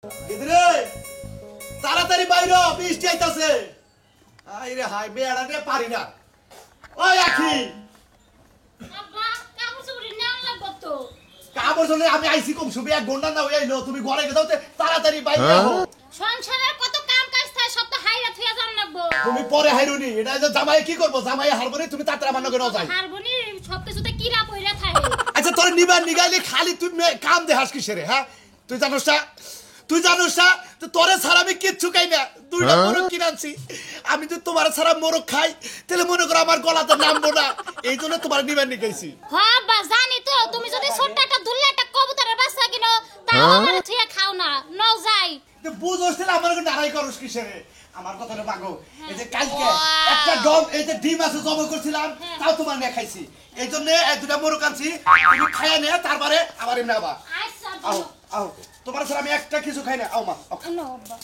গিদরে তাড়াতাড়ি বাইরে বৃষ্টি আইতাছে। আইরে হাই বেড়া দে পারি না। ওই আখি আব্বা কাপড় চুরি নেওয়া লাগবে তো। কাপড় চলে আমি আইছি কম সুবি এক ঘন্টা না হইলো তুমি ঘরে গেছাও তাড়াতাড়ি বাইরে আহো। সংসারের কত কাম কাজ থাকে সব তো হাইরা থিয়া জান লাগবো। তুমি পরে হাইরুনি এটা যে জামাই কি করব জামাই হারবনি তুমি তাড়াতাড়ি আমার নগর যাই। হারবনি সবকিছুতে কিরা পইরা থাকে। আচ্ছা তোর নিবার নিগাইলে খালি তুই কাম দেহাস কিসেরে হ্যাঁ তুই জানোস না তো তোরে ছাড়া আমি কিচ্ছু খাই না দুইটা মোরগ কিনানছি আমি তো তোমার ছাড়া মোরগ খাই তাহলে মনে করো আমার গলাতে নামবো না এই জন্য তোমার নিবার নিগাইছি। হ্যাঁ আব্বা জানি তো তুমি যদি ছোট্ট একটা দুললে একটা কবুতরের বাচ্চা কিনো তাও আমার থিয়া খাও না নও যাই। বুঝোস তাহলে আমার নাড়াই করস কিসেরে আমার কথাটা মাগো এই যে কালকে একটা এই যে ডিম আছে জমা করছিলাম তাও তোমার নিয়ে খাইছি এই জন্য দুটা মোরগ আনছি তুমি খাইয়া নে তারপরে আবার এমনি আবার আচ্ছা আও আও তোমার ছাড়া আমি একটা কিছু খাই না আও মা নো আব্বা।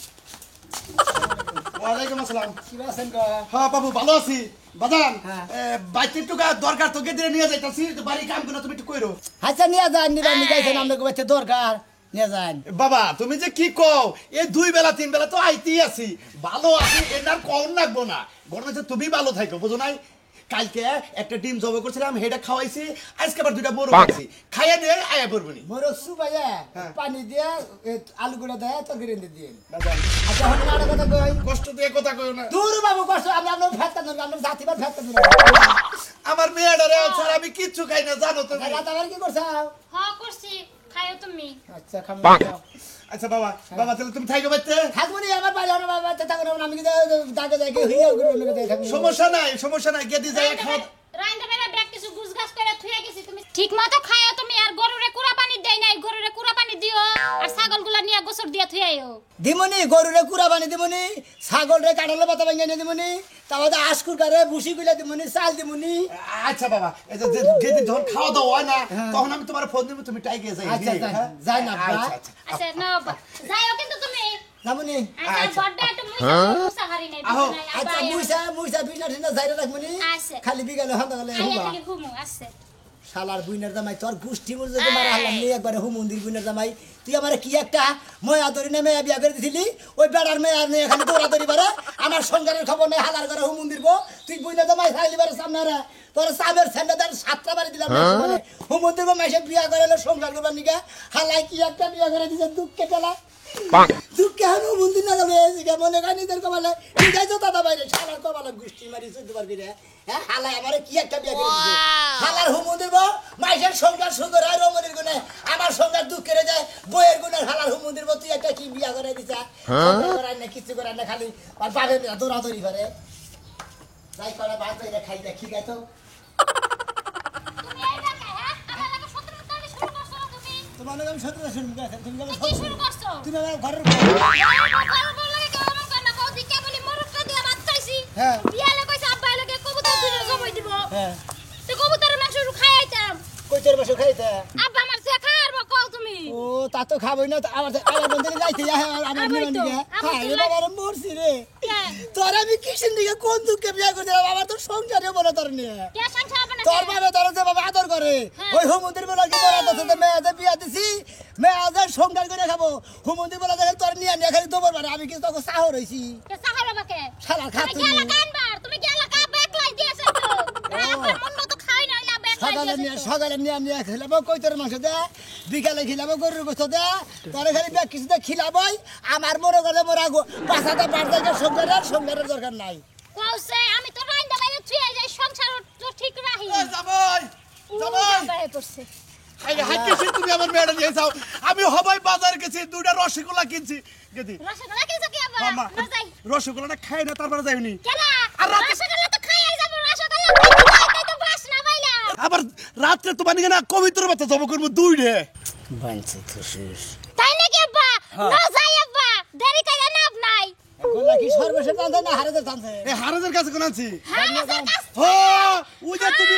ওয়ালাইকুম আসসালাম। কি আছেন গো? হ্যাঁ বাবু ভালো আছি বাজান বাইতে টুকা দরকার তোকে দিয়ে নিয়ে যাইতাছি বাড়ি কাম করে তুমি একটু কইরো। আচ্ছা নিয়ে যান নিরানি গাইছেন আপনাকে বাচ্চা দরকার নিয়ে যান। বাবা তুমি যে কি কও এই দুই বেলা তিন বেলা তো আইতেই আছি ভালো আছি এনার কম লাগবো না বড় হচ্ছে তুমি ভালো থাকো বুঝো নাই কালকে একটা ডিম জমা করছিলাম হেটা খাওয়াইছি আজকে আবার দুইটা মোরগ খাইছি খাইয়া নিয়ে আয়া পড়বনি মোরগ সুবাইয়া হ্যাঁ। পানি দিয়ে আলু গুঁড়া দেয় তরকারি দিয়ে বাজান আচ্ছা হলে আর কথা কই কষ্ট দিয়ে কথা কইও না দূর বাবু কষ্ট আমি আপনার ফেরত দেব আপনার জাতিবার ফেরত দেব আমার মেয়েটারে ছাড়া আমি কিচ্ছু খাই না জানো তুমি। রাত আবার কি করছ? হ্যাঁ করছি খাইও তুমি। আচ্ছা খাম আচ্ছা বাবা বাবা তাহলে তুমি থাকো বাইতে থাকবো নি আমার বাড়ি আমার বাবা থাকবো না আমি কি দাগে যাই হইয়া গুলো লোকে থাকবো সমস্যা নাই গেদি যাই খাও রাইন্দা বেলা ব্যাগ কিছু গুছগাছ করে থুয়ে গেছি তুমি ঠিকমতো খাইও তুমি আর গরুরে কুড়া পানি দেই নাই গরুরে কুড়া পানি দিও আর ছাগলগুলা নিয়ে গোসর দিয়া থুয়াইও। দিমনি গরুরে কুড়া বানি দিমনি ছাগলরে কাটালে পাতা ভাঙিয়ে নিয়ে দিমনি তারপরে আশকুর কারে ভুসি গুলা দিমনি চাল দিমনি। আচ্ছা বাবা এই যে যেদিন যখন খাওয়া দাওয়া হয় না তখন আমি তোমার ফোন দিব তুমি টাইকে যাই আচ্ছা যাই না আচ্ছা না বাবা যাইও কিন্তু তুমি যাবনি আচ্ছা বড় একটা মুসা হারি নাই আহো, নাই আচ্ছা মুইসা বিনা ঠিনা যাইরা রাখমনি আচ্ছা খালি বিকালে হান্দা গলে আইয়া হুবা থেকে ঘুমু আছে শালার বুইনার জামাই তোর গুষ্টি মুর যদি মারা হালাম নি একবারে হু মন্দির বুইনার জামাই তুই আমারে কি একটা ময়া ধরি না মেয়া বিয়া করে দিছিলি ওই বেড়ার মেয়া নিয়ে এখানে দৌড়া দৌড়ি পারে আমার সংসারের খবর নেই হালার করে হু মন্দির গো তুই বুইনার জামাই খাইলি পারে সামনে রে তোর সাবের সেন্ডাদার সাতটা বাড়ি দিলাম মানে হু মন্দির গো মাইসে বিয়া করে সংসার করবার নিকে হালাই কি একটা বিয়া করে দিছে দুঃখ কেটেলা দুঃখে হানু মন্দির না যাবে মনে হয় নিজের কমালে ঠিক আছে দাদা বাইরে শালার কমালে গুষ্টি মারি চলতে পারবি রে হ্যাঁ হালাই আমারে কি একটা বিয়া করে দিছে হালার হু মন্দির গো মাইসের সংসার সুন্দর হয় রমণীর গুণে আমার সংসার দুঃখ করে যায় বইয়ের গুণে হালার হু মন্দির গো তুই একটা কি বিয়া করে দিছা করার না কিছু করার না খালি আর পাবে দৌড়াদৌড়ি করে যাই করে ভাত বাইরে খাই দেখি গাই তো তুমি এই না হ্যাঁ আমার লাগে শত্রুতা শুরু করছো না তুমি তোমার নাম সত্যি শুনবি গেছে তুমি যাবে কি শুরু করছো তুমি আমার ঘরের ঘর বলে কেউ আমার কান্না কও দিকে বলি মরক্কা দিয়া ভাত খাইছি হ্যাঁ। বিয়ালে কইছে আব্বা লাগে কবুতর দুটো জবাই দিব হ্যাঁ তো কবুতরের মাংস খাইতাম কই তোর বসে খাইতে আব্বা আমার চা খাওয়ার কও তুমি ও তা তো খাবই না আমার বন্ধু যাইতে আমার নিয়ে হ্যাঁ বাবার মরছি রে তোর আমি কিসের দিকে কোন দুঃখে বিয়া করে দিলাম আমার তো সংসারে বলে তোর নিয়ে কে সংসার বানা তোর বাবা তোর যে বাবা আদর করে ওই হুমন্দির বলে কি তোর আদর সাথে মেয়েদের বিয়া দিছি মেয়েদের সংসার করে খাবো হুমন্দির বলে দেখে তোর নিয়ে নিয়ে খালি তোমার মানে আমি কি তোকে সাহর হইছি কে সাহারা বাকে শালা খা তুমি তুমি গেলা কানবার তুমি গেলা কা বেকলাই দিয়েছ তো আব্বা মন মতো খাই না ইলা বেকলাই সকালে নিয়ে খেলাবো কই তোর মাংস দে বিকালে খিলাবো গরুর গোস্ত দে তোর খালি ব্যাগ কিছু দে খিলাবই আমার মনে গেলে মোরা পাঁচাটা বার জায়গায় সংসারের দরকার নাই কওছে আমি তো রাইন্দা বাইরে থুই যাই সংসার তো ঠিক রাহি জামাই বাহে পড়ছে হাইরে হাইকেছি তুমি আমার মেয়েটা নিয়ে যাও আমি হবাই বাজার গেছি দুইটা রসগোল্লা কিনছি গেদি রসগোল্লা কিনছো কি আব্বা মামা না যাই রসগোল্লাটা খাই না তারপরে যাইনি কেলা আর রাতে- রসগোল্লা তো খাইয়াই যাব রসগোল্লা খাইতে তো বাস না পাইলা আবার রাত্রে তোমার নিকে না কবিতর বাচ্চা জব করবো দুই রে বানছে তো শেষ তাই নাকি আব্বা না যাই আব্বা দেরি কইরা লাভ নাই গোলা কি সর্বশেষ টানছে না হারাতে টানছে এই হারাজের কাছে কোন আছি হ্যাঁ ওই যে তুমি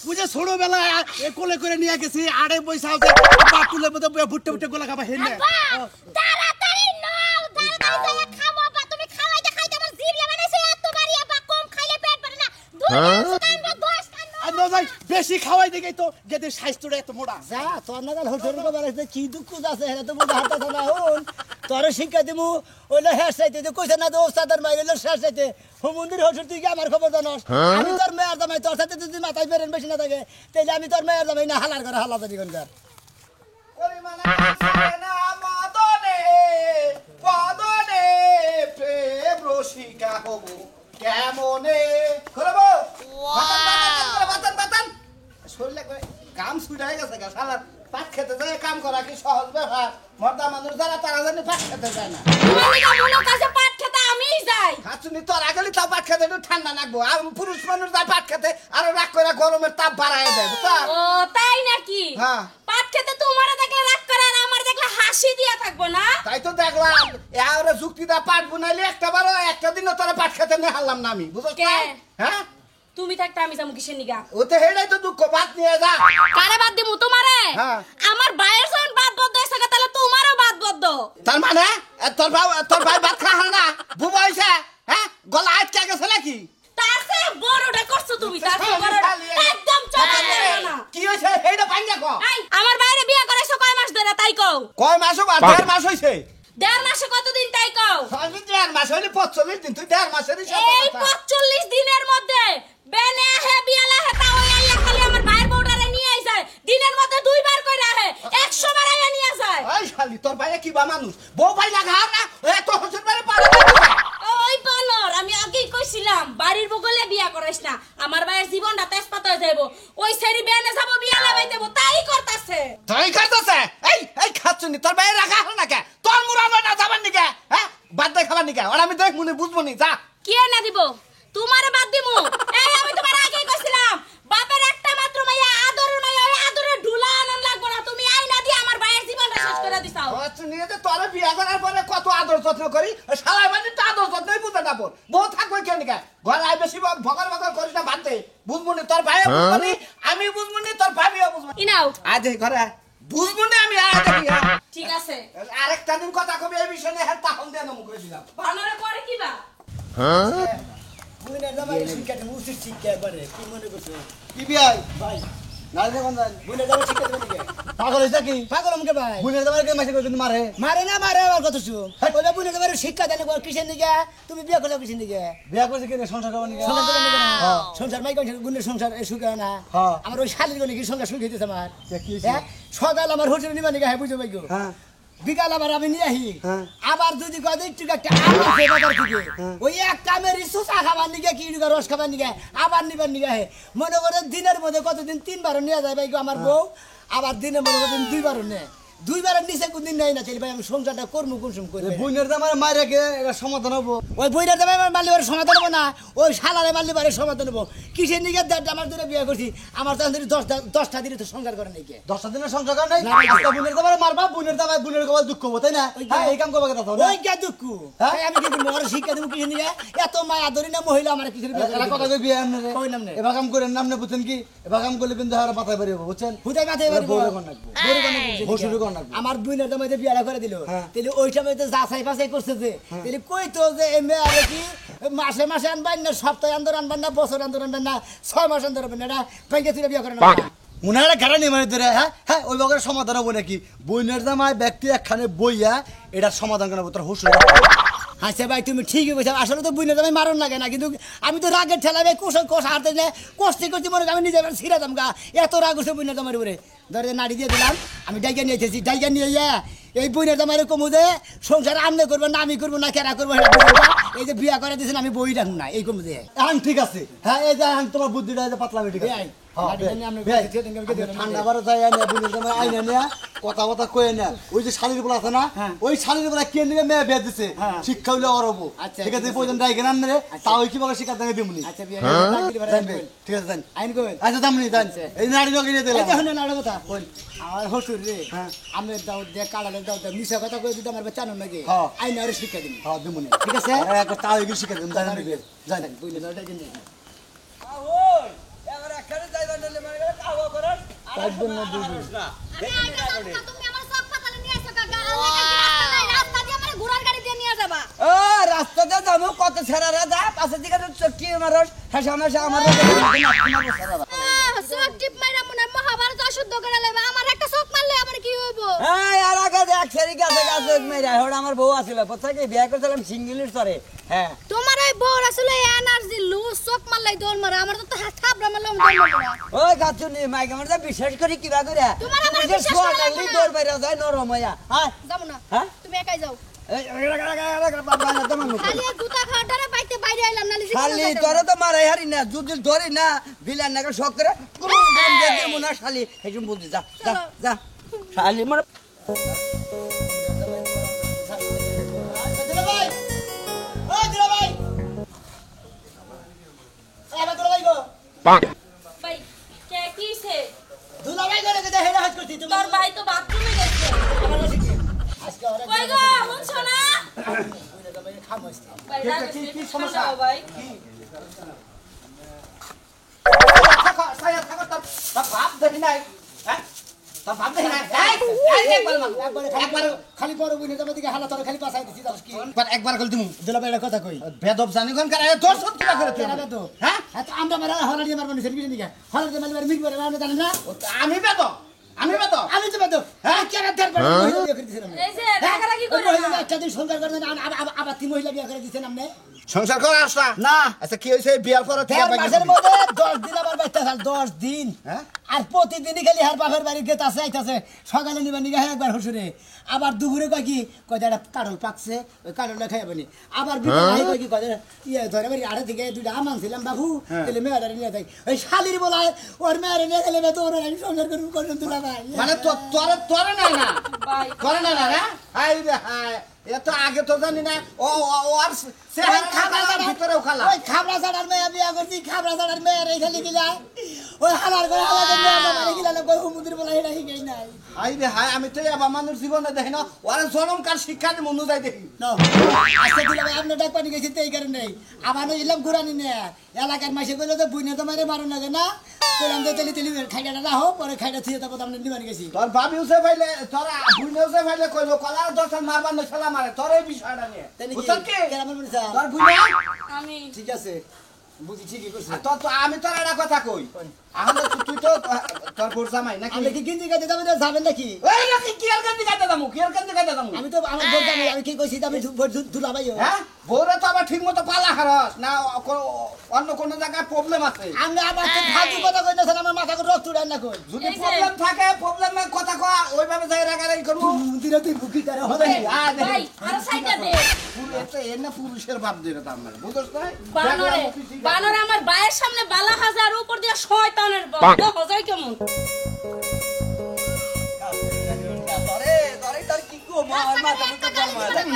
ওই যে ছোটবেলা কোলে করে নিয়ে গেছি আড়ে পয়সা বাটুলের মধ্যে ভুট্টে গোলা খাবা হেনে তাড়াতাড়ি নাও তাড়াতাড়ি যাই খাবো আব্বা তুমি খাওয়াইতে খাইতে আমার জিভ লাগাইছে এত বাড়ি আব্বা কম খাইলে পেট ভরে না দুই কানবা দশ কানবা আর না যাই বেশি খাওয়াই দেখে তো গেদের স্বাস্থ্যটা এত মোটা যা তোর নাগাল হোটেল কো বেলাতে কি দুঃখ আছে হেরে তো বুঝা হাতে না হন তোরে শিক্ষা দিমু ওইলে হেস চাইতে যে কইছে না তো ওস্তাদের মাইরে লো শেষ চাইতে হুমুন্দির হসুর তুই কি আমার খবর জানোস আমি তোর মেয়ের জামাই তোর সাথে যদি মাথায় বেরেন বেশি না থাকে তাইলে আমি তোর মেয়ের জামাই না হালার করে হালা জানি কোনকার কেমনে কাম ছুটাই গেছে গা শালার পাট খেতে যায় কাম করা কি সহজ ব্যাপার মর্দা মানুষ যারা তারা জানি পাট খেতে যায় না মনে কাছে পাট খেতে আমিই যাই হাতুনি তোর আগেলি তাও পাট খেতে একটু ঠান্ডা লাগবো আর পুরুষ মানুষ যায় পাট খেতে আরো রাগ করে গরমের তাপ বাড়ায় দেয় বুঝতা ও তাই নাকি হ্যাঁ। পাট খেতে তোমারে দেখলে রাগ করে আর আমার দেখলে হাসি দিয়া থাকবো না তাই তো দেখলাম এবারে যুক্তিটা পাট বুনাইলে একটা বারো একটা দিনও তোরা পাট খেতে নিয়ে হারলাম না আমি বুঝছ কে? হ্যাঁ তুমি থাকতে আমি যাবো কিসের নিগা ওতে হেডাই তো দুঃখ বাদ নিয়ে যা কারে বাদ দিমু তোমারে হ্যাঁ। আমার ভাইয়ের যখন বাদ বদ্ধ হয়েছে তাহলে তোমারও বাদ বদ্ধ তার মানে তোর ভাই ভাত খা না বুবা হইছে হ্যাঁ গলা আটকে গেছে নাকি তার চেয়ে বড়টা করছো তুমি তার চেয়ে বড়টা একদম চলে যাবে না কি হইছে হেডা ভাঙ্গা কো এই আমার বাইরে বিয়ে করেছো কয় মাস ধরে তাই কও কয় মাস হোক আর 1.5 মাস হইছে 1.5 মাসে কতদিন তাই কও আমি 1.5 মাস হইলে 45 দিন তুই 1.5 মাসেরই এই 45 দিনের মধ্যে বেনে হে বিয়ালা হে তাও আইয়া খালি আমার ভাইয়ের বউটারে নিয়ে আইছে দিনের মধ্যে দুইবার কইরা হে 100 বার আইয়া নিয়ে যায় এই শালি তোর ভাইয়া কি বা মানুষ বউ ভাই লাগা না এত হোসেন বারে পারে ওই বলর আমি আগেই কইছিলাম বাড়ির বগলে বিয়া করাইস না আমার ভাইয়ের জীবনটা তেজপাত হয়ে যাইবো ওই সেরি বেনে যাবো বিয়া লাগাই দেবো তাই করতাছে তাই করতেছে এই খাচ্ছনি তোর ভাই রাখা হল না কে তোর মুরানো না যাবার নিকে হ্যাঁ বাদ দে খাবার নিকে আর আমি দেখ মনে বুঝবো নি যা কি না দিব তোমারে বাদ দিমু এই আমি তোমার আগেই কইছিলাম বাপের একটা মাত্র মাইয়া আদরের মাইয়া ওই আদরের ঢুলা আনন্দ লাগবো না তুমি আইনা দিয়ে আমার ভাইয়ের জীবনটা শেষ করে দিছাও আচ্ছা নিয়ে যে তোর বিয়া করার পরে কত আদর যত্ন করি শালা মানে তো আদর যত্নই বুঝতে না পর বউ থাকবে কেন নিকে ঘর আই বেশি ভগর ভগর করিস না বাদ দে বুঝবো নি তোর ভাইও বুঝবো নি আমি বুঝবো নি তোর ভাবিও বুঝবো ইনাও আজ ঘরে বুঝবো না আমি আর ঠিক আছে আরেকটা দিন কথা কবি এই বিষয়ে হ্যাঁ তাহন দিয়ে নমু করে দিলাম ভালোরে পরে কিবা বুইনার জামাই শিক্ষা দিমু উচিত শিক্ষা একবারে কি মনে করছো কি বিয়াই ভাই নাই দেখুন বুইনার জামাই শিক্ষা দিমু নাকি পাগল হইছে কি পাগল আমকে ভাই বুনের দাবার কে মাসে কিন্তু মারে মারে না মারে আমার কথা শুন ওইটা বুইনার জামাই শিক্ষা দেন কিসের নিকে তুমি বিয়ে করছো কিসের নিকে বিয়া করছে কি সংসার করব নাকি সংসার করে নিকে না সংসার মাই কোন গুণের সংসার সুখ হয় না হ্যাঁ। আমার ওই শালির গনে কি সংসার সুখ হইতেছে আমার কি হ্যাঁ সকাল আমার হোটেল নিবা নিকে হ্যাঁ বুঝো ভাই গো হ্যাঁ বিকাল আবার আমি নিয়ে আহি হ্যাঁ। আবার যদি কদিন একটু একটা আবার বাজার থেকে ওই এক কামের চা খাবার নিকে কি রস খাবার নিকে আবার নিবার নিকে হে মনে করেন দিনের মধ্যে কতদিন 3 বার নিয়ে যায় ভাই গো আমার বউ আবার দিনের মধ্যে কতদিন 2 বার নেয় 2 বারের নিচে কোনদিন নেয় না তাহলে ভাই আমি সংসারটা করবো কোন সময় করবো বুনের দাবার মারে কে এটা সমাধান হবো ওই বইটার দামে আমার মালিবারের সমাধান হবো না ওই শালারে মালিবারের সমাধান হবো কিসের নিকে আমার ধরে বিয়ে করছি আমার তো 10টা দিনে তো সংসার করে নাকি 10টা দিনের সংসার কর নাই না, না, আজকে বুনের দাবার মারবা বুনের দাবার বুনের কপাল দুঃখ হবো তাই না হ্যাঁ এই কাম করবা কথা তো ওই কে দুঃখ হ্যাঁ? আমি কি করবো ওর শিক্ষা দেবো কিসের নিকে এত মায়া ধরি না মহিলা আমার কিসের বিয়ে এরা কথা কই বিয়ে আমনে রে কই নাম নে? এবার কাম করেন নামনে বুঝছেন কি এবার কাম করলে কিন্তু আর মাথায় বাড়ি হবে বুঝছেন হুদাই মাথায় এবার বাড়ি বউরে কোন রাখবো বসুরে কোন রাখবো আমার বুইনের দামে বিয়ারা করে দিল হ্যাঁ। তাহলে ওই সময় তো যাচাই বাছাই করছে যে তাহলে কই তো যে এই মেয়ে কি মাসে মাসে আনবেন না সপ্তাহে আন্দোলন আনবেন না বছর আন্দোলন আনবেন না 6 মাস আন্দোলন আনবেন না ভেঙে তুলে বিয়ে করেন না মুনারা ঘাড়া নিয়ে মানে ধরে হ্যাঁ হ্যাঁ ওই বগের সমাধান হবো নাকি বইনের জামাই ব্যক্তি একখানে বইয়া এটার সমাধান করাবো তোর হুশ আচ্ছা ভাই তুমি ঠিকই বলছো আসলে তো বুইনের দামে মারণ লাগে না কিন্তু আমি তো রাগের ঠেলা ভাই কোষ হারতে না কষ্ট করছি মনে করি আমি নিজে ছিঁড়া দাম গা এত রাগ হচ্ছে বুইনের দামের উপরে ধরে নাড়ি দিয়ে দিলাম আমি ডাইকা নিয়ে এসেছি ডাইকা নিয়ে এই বুইনের দামের কমু যে সংসার আমনে করবো না আমি করবো না কেনা করবো সেটা বুঝবো না। এই যে বিয়া করে দিয়েছেন আমি বই রাখুন না এই কমু যে এখন ঠিক আছে হ্যাঁ এই যে এখন তোমার বুদ্ধিটা এই যে পাতলা ঠিক আছে বেআই, হ্যাঁ, নাড়ি বেআই, জানি আমরা বেআই, খেতে খেতে খেতে খেতে ঠান্ডা বারে যাই আনে বুনের জামাই আইনা নিয়া কথা কথা কয়ে না ওই যে শালির বলা আছে না হ্যাঁ। ওই শালির বলা কে নিয়ে মেয়ে বিয়ে দিছে হ্যাঁ। শিক্ষা হইলে অরব আচ্ছা, ঠিক আছে ঠিক আছে। প্রয়োজন ডাইকে নাম রে তা ওই কিভাবে শিক্ষা দেবে দিমুনি আচ্ছা বিয়া করে ডাক দিলে পরে আইন কইবেন। ঠিক আছে জান আইন কইবেন। আচ্ছা দামনি জান এই নাড়ি নগিয়ে এই দিলাম দেখুন না কথা আমার হসুর রে হ্যাঁ। আমি দাও দে কাড়ালে দাও মিশা কথা কই দিতে আমার বাচ্চা নাকি হ্যাঁ। আইন আর শিক্ষা দিন হ্যাঁ দিমুনি ঠিক আছে? একটা তা ওই শিক্ষা দিম জান জান বুঝলে দাও ডাক দিন আমি আইনা যাবো না, তুমি আমার সব পাতালে নিয়ে আসো কাকা রাস্তা দিয়ে আমার ঘোড়ার গাড়ি দিয়ে নিয়ে যাবা ও রাস্তাতে যাবো কত ছেড়ারা যা পাশের দিকে চকি মারস হেসা মেশা আমার চোখ টিপ মাইরা মনে হয় মহাভারত অশুদ্ধ করে লেবে আমার একটা চোখ মারলে আমার কি হইব হইবো এই আর আগে দেখ সেরি গাছে গাছে মেরে ওটা আমার বউ আছিল প্রত্যেকে বিয়ে করছিলাম সিঙ্গেলের তরে হ্যাঁ তোমার ওই বউর আসলে এনার্জি লুজ চোখ মারলাই দৌড় মারে আমার তো হাত থাপড়া মারলাম দৌড় মারে ওই গাছুনি মাইকে আমার বিশ্বাস করি কিবা করে তোমার আমার নিজের বিশ্বাস সোয়া করা লাগবে লাগলি না। দৌড় বাইরে যায় নরম হইয়া হ্যাঁ যাবো না হ্যাঁ তুমি একাই যাও এই বাবা না তোমার মুখ খালি আর গুতা খাওয়াটারে পাইতে বাইরে আইলাম নালি খালি তোরে তো মারাই হারি না যদি ধরি না ভিলান নাকি শখ করে পুরো গরম দিয়ে দিব না শালি হেজুম বুঝি যা যা যা শালি মানে দুলাভাই ওই দুলাভাই আমার দুলাভাই গো ভাই কে কিছে দুলাভাই করে যে হেডা হাত করতি তুমি তোর ভাই তো বাথরুমে গেছে আমার শিখছি আজকে ওরা কই গো শুনছো না খামস্তি ভাই কি সমস্যা ভাই বাপ দেখি নাই হ্যাঁ তোর বাপ দেখি নাই একবার খালি বড় বুনে তোমার দিকে হালা তোর খালি পাছাই দিছি জানিস কি একবার কল তুমি দুলাভাই একটা কথা কই বেদব জানি কোন কারে তোর সব কি করে তুই কেন তো হ্যাঁ হ্যাঁ তো আমরা মারা হলাড়ি মারবো না সেরকি নিকা হলাড়ি মারলে মিট করে না জানেন না আমি বেদব আমি তো বেদ হ্যাঁ কেন দেড় বার মহিলা বিয়ে করে দিছেন এই যে রাগারাগি করে মহিলা না একটা দিন সংসার করে আবার তিন মহিলা বিয়ে করে দিছেন আপনি সংসার করে আসলা না আচ্ছা কি হইছে বিয়ার পরে থেকে দেড় মাসের মধ্যে 10 দিন আবার বাচ্চা খাল 10 দিন হ্যাঁ? আর প্রতিদিনই খালি হার বাপের বাড়ি গেতে আছে আইতাছে সকালে নিবা নিগা একবার হসুরে আবার দুপুরে কয় কি কয় একটা কাঁড়ল পাকছে ওই কাঁড়লটা খাইবানি আবার বিকালে কয় কি কয় ইয়ে ধরে বাড়ি আড়ে থেকে দুইটা আম আনছিলাম বাবু তাহলে মেয়েরা নিয়ে যাই ওই শালির বলায় ওর মেয়েরা নিয়ে গেলে মেয়ে তো ওর আমি সংসার করবো করবেন তুলা ভাই মানে তোরে না না ভাই তোরে না না হাই রে হাই এত আগে তো জানি না ও আর সে ভিতরেও খালা ওই খাবড়া ছাড়ার মেয়ে বিয়া করছি খাবড়া ছাড়ার মেয়ে রে খালি গিলা ওই হালার করে হালার মেয়ে মারে গিলা কই হুমুদির বলা হেডা হিগাই নাই হাই রে হাই আমি তো আবার মানুষ জীবনে দেখি না ওরা জনমকার শিক্ষার মনু যাই দেখি নাও আজকে দিলাম আপনি ডাক পানি গেছি তো এই কারণে আবার ইলাম ঘুরানি নে এলাকার মাসে কইলে তো বুইনে তো মারে মারো লাগে না কইলাম যে তেলি তেলি খাইটা রাখো পরে খাইটা থিয়ে তারপর আপনি নিবানি গেছি তোর বাবি উসে ফাইলে তোরা বুইনে উসে ফাইলে কইলো কলার দশটা মারবার না খেলা মারে তোর এই বিষয়টা নিয়ে বুঝছ কি কেরামন বলছা তোর বুইনে আমি ঠিক আছে বুঝি ঠিকই করছিস তো আমি তোর একটা কথা কই আমরা তুই তো তোর বোর জামাই নাকি আমি কি গিন্দি গাতে যাবেন যাবেন নাকি ওই নাকি কি আর কান্দি কাটা দামু আমি তো আমার বোন জানি আমি কি কইছি আমি দুলা ভাই হ্যাঁ বউরা তো আবার ঠিক মতো পালা হারাস না অন্য কোনো জায়গায় প্রবলেম আছে আমি আবার তো ফালতু কথা কইতেছেন আমার মাথা করে রক্ত উড়ান না কই যদি এই যে- প্রবলেম থাকে প্রবলেমের কথা কয়া ওইভাবে যাই রাগারাগি করবো মন্দিরে তুই বুকি তারে হবে ভাই আর সাইডটা দে পুরুষের বাপ দিয়ে তার মানে বুঝছ না বানরে আমার ভাইয়ের সামনে বালা হাজার উপর দিয়ে শয়তানের বন্ধ হজাই কেমন তোর কি কো মার মাথা মুখ গরম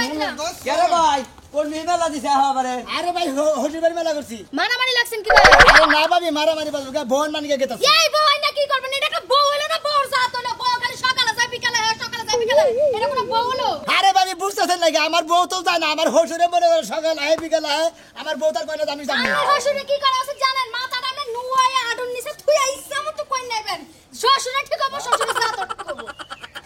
কেরে ভাই কোন মেলা দিছে আমারে আরে ভাই হোটেল বাড়ি মেলা করছি মারামারি লাগছেন কি ভাই আরে না ভাবি মারামারি বাজুকা বোন মানিকে গেতাছি এই বউ না কি করবেন এটা একটা বউ হলো না বউর জাত হলো বউ খালি সকালে যায় বিকালে হয় সকালে যায় বিকালে হয়। এটা কোনো বউ হলো আরে ভাবি বুঝতেছেন নাকি আমার বউ তো জানে না আমার হোটেলে মনে করে সকাল আয় বিকাল আয় আমার বউ তার কয়না জানি জানি আমার শ্বশুরে কি করে আছে জানেন মাথাটা আপনি নুয়ায়া আডুন নিচে থুইয়া ইচ্ছা মতো কই নেবেন শ্বশুরে ঠিক হবে শ্বশুরে জাত ঠিক হবে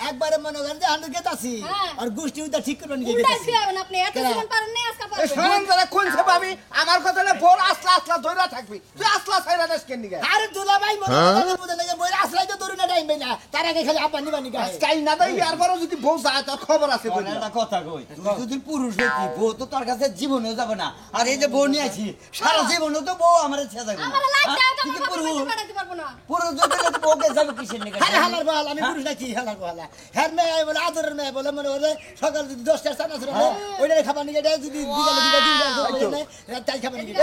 একবারে মনে করেন যে আমি গেতাছি হ্যাঁ। আর গোষ্ঠী উদা ঠিক করবেন কি উল্টা গেতাছি ফিরাবেন আপনি এত কেরা? জীবন পারেন না আজকে এই পারবেন শোনেন তারা কোনছে পাবি আমার কথা হলে বোর আসলা ধইরা থাকবি তুই আসলা ছাইরা দেশ কেন নিগে আরে দুলা ভাই মনে করে বুঝে লাগে বই আসলাই তো দরুনা টাইম না তার আগে খালি আপা নিবানি গায় আজকাই না দেই আর পরও যদি বউ যায় তোর খবর আছে বলি একটা কথা কই তুই যদি পুরুষ হইতি বউ তো তোর কাছে জীবনেও যাবে না আর এই যে বউ নিয়ে আছি সারা জীবনেও তো বউ আমার ছেড়ে যাবে আমার লাইফ দাও তো তুই আমার পুরুষ কথা পাঠাতে পারবো না পুরুষ যদি বউকে যাবে কিসের নিকে আরে হালার বহাল আমি পুরুষ নাকি হালার বহাল হ্যার মেয়ে বলে আদরের মেয়ে বলে মনে করে সকাল যদি 10টার সামনে আসলে ওইটা খাবার নিয়ে দেয় যদি বিকালে দিন তাই খাবার নিয়ে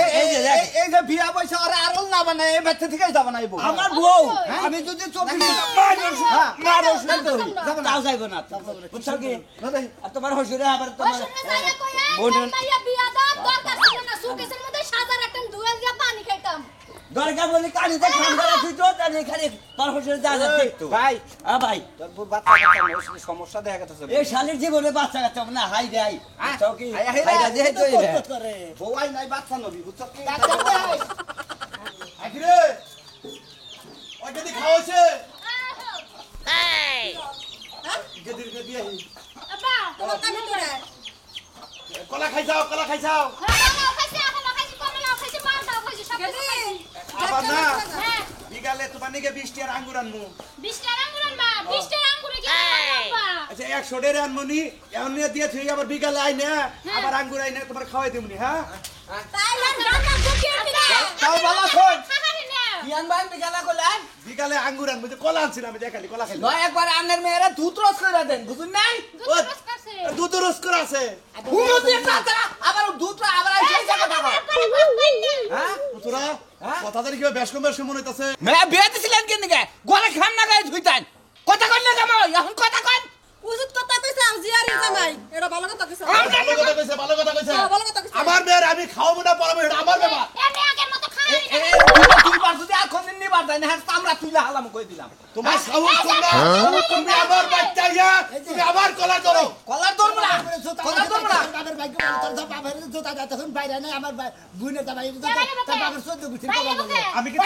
এই যে বিয়া পয়সা আর আরল না বানায় এই বাচ্চা থেকে যাবে না এই বউ আমার বউ আমি যদি 24 মানুষ তাও যাইবো না বুঝছো কি আর তোমার হসুরে আবার ওই তোমার শুনে যাইয়া কইয়া বোনের মাইয়া বিয়া দাও দরকার ছিল না সুকেসের মধ্যে সাদা একটা দুয়াল দিয়া পানি খাইতাম দরকার বলি কানিতে ঠান্ডা রাখি তো তাহলে খালি তোর হসুরে যা যা দেখতো ভাই ভাই তোর বউ বাচ্চা কাচ্চা সমস্যা দেখা গেছে এই শালির জীবনে বাচ্চা কাচ্চা না হাই রে হাই বুঝছো কি হাই, হাই, হাই হাই, যে তো করে বউ আই নাই বাচ্চা নবি বুঝছ কি আকিরে ওই যদি খাওয়াছে গেদির গদি আহি আপা তোমার কানে ধরে কলা খাইছাও হ্যাঁ খাইছে এখন খাইছে কমলা খাইছে মালটা খাইছে সব কিছু খাইছে আবার না হ্যাঁ বিকালে তোমার নিকে 20 টিয়ার আঙ্গুর আনমু 20 টাকা আঙ্গুর আনবা 20 টাকা আঙ্গুরে কি আচ্ছা 100 টাকা আনমনি এখন নিয়ে দিয়ে তুই আবার বিকালে আই না আবার আঙ্গুর আই না তোমার খাওয়াই দিমনি হ্যাঁ তাই না রান্না বুকে দিলে তাও ভালো শোন ইয়ান ভাই বিকালা কইলেন বিকালে আঙ্গুর আনবো যে কলা আনছিলাম আমি দেখালি কলা খাইলাম নয় একবার আন্নের মেয়েরা দুধ রস করে দেন বুঝুন নাই দুধ রস করে আছে হুমু দিয়ে কাটা আবার দুধটা আবার আইছে কথা কয় হ্যাঁ তোরা কথা জানি কিভাবে বেশ কম মনে হইতাছে মেয়ে বিয়ে দিছিলেন কেন গে গলে খাম না গায়ে ধুইতেন কথা কইলে জামাই এখন কথা কন উচিত কথা কইছে আর জিয়ারি জামাই এটা ভালো কথা কইছে ভালো কথা কইছে ভালো কথা কইছে আমার মেয়ের আমি খাওয়াবো না পড়াবো এটা আমার ব্যাপার এমনি আগের মতো খাই তুই বার যদি আর কোনদিন নিবার যায় না হ্যাঁ আমরা তুইলা হালাম কই দিলাম তোমার সাহস তোমরা তুমি আমার বাচ্চা ইয়া তুমি আবার কলা করো কলার ধরবো না কলার ধরবো না বাবার ভাগ্য ভালো, তোর বাবার জুতা যা তখন বাইরে নাই আমার বুনের জামাই তার বাবার 14 গুছির বাবা আমি কি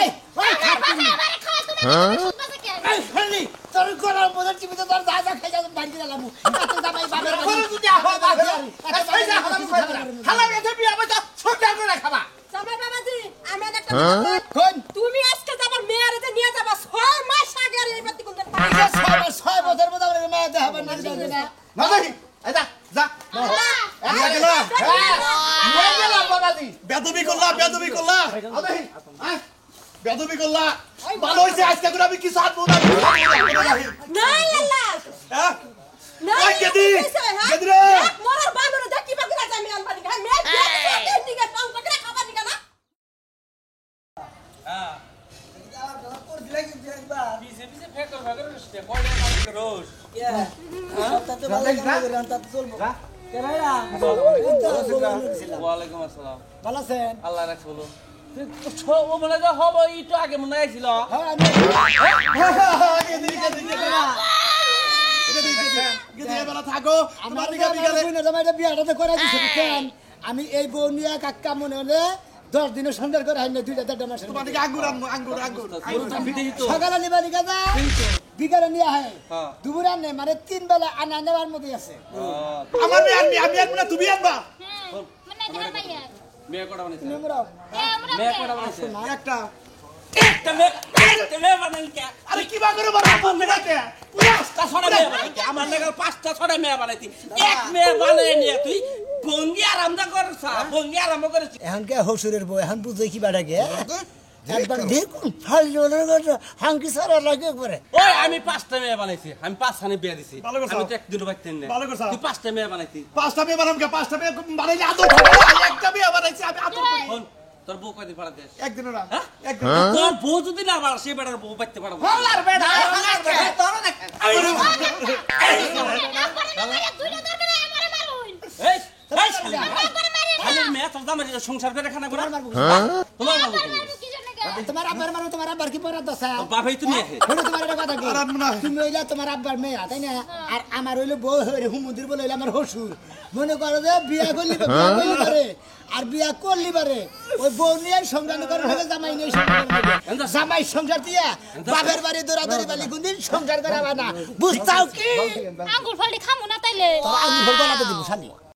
আমারে খাওয়া তুমি শুনবা কে এই ফেলি তোর গলার মধ্যে চিবিতে তোর দাদা খাই যাবে বাড়ি গেলাম এত জামাই বাবার করে যদি আহা বাবা এই যা হালাম কই দিলাম হালাম এতে বিয়া বাবা ছোটটা করে খাবা জামাই বাবাজি আমি একটা কোন তুমি আজকে যাবার মেয়ের যে নিয়ে যাবা 6 মাস আগে আর এই বাতি কোনটা 6 বছর মধ্যে আমার মেয়ে দেখাবার না যাবে না না দেখি এই যা যা নিয়ে গেল নিয়ে গেলাম বাবাজি বেদবি করলা বেদবি করলা আ দেখি বেদবি করলা ভালো হইছে আজকে করে আমি কিছু হাত না নাই আল্লাহ হ্যাঁ নাই ওই গেদি গেদি রে মোর বাবার দেখি বাকি না আমি আনবানি গায় মেয়ে দেখি দিকে টাউ করে খাবার দিকে না ওয়ালাইকুম আসসালাম ভালো আছেন আল্লাহ রাখছে বলো ও মনে হয় হব একটু আগে মনে হয়েছিল গেদি গেদি গেদি গেদি গেদি এবার থাকো আমার তোমার দিকে বিকালে বুনের জামাইটা বিয়াটা করে দিছে কেন আমি এই বউ নিয়ে কাকা মনে হলে 10 দিনের সন্ধ্যার করে হাইনে 2-4 মাসের তোমার দিকে আঙ্গুর আনবো আঙ্গুর আঙ্গুর সকালে নিবা দিকে যা বিকালে নিয়ে হয় দুপুরে আনে মানে 3 বেলা আনা নেওয়ার মধ্যে আছে আমার মেয়ে আনবি আমি আনবো না তুমি আনবা মানে ধার মাইয়া মেয়ে কটা বানাইছে নেমরা আমরা মেয়ে কটা বানাইছে একটা একটা মেয়ে বানাইছে আরে কি বা করে বাবা আমার মেয়েকে পাঁচটা ছড়া মেয়ে বানাইছে আমার নাগাল 5টা ছড়া মেয়ে বানাইছি এক মেয়ে বানাই নিয়ে তুই ভঙ্গি আরামটা করছ ভঙ্গি আরাম করেছিস এখন কে হসুরের বউ এখন বুঝে কি বাড়াকে একবার দেখুন ফালজনের কথা হাঙ্কি সারা লাগে করে ওই আমি 5টা মেয়ে বানাইছি আমি 5খানে বিয়ে দিছি ভালো করছো। আমি তো একদিনও বাইতেন না ভালো করছো। তুই 5টা মেয়ে বানাইছি পাঁচটা মেয়ে বানাম কে পাঁচটা মেয়ে বানাইলে আদর থাকে না। একটা মেয়ে বানাইছি আমি আদর করি শোন, তোর বউ কয়দিন পাঠাতে একদিনও না হ্যাঁ? একদিন তোর বউ যদি না বাড়া সে বেটার বউ বাইতে পারবো হলার বেটা হলার বেটা তোর দেখ দুইটা দরকার আমারে মারুন এই এই শালি খালি মেয়ে তোর দামের সংসার করে খানা করে তোমার বাবু কি জন্য গে তোমার আব্বার কি পড়া দশা বাবাই তুমি এসে বলো তোমার একটা কথা কি আর আনবো না। তুমি হইলা তোমার আব্বার মেয়ে তাই না আর আমার হইলো বউ হইরে হুমুন্দির বলে হইলো আমার হসুর মনে করো যে বিয়া করলি পারে আর বিয়া করলি পারে ওই বউ নিয়ে সংসার করে হলে জামাই নিয়ে সংসার করবে জামাই সংসার দিয়া বাপের বাড়ি দৌড়াদৌড়ি বালি কোনদিন সংসার করাবা না বুঝতাও কি আঙ্গুর ফলটি খামু না তাইলে তোর আঙুল গলাতে দিব শালি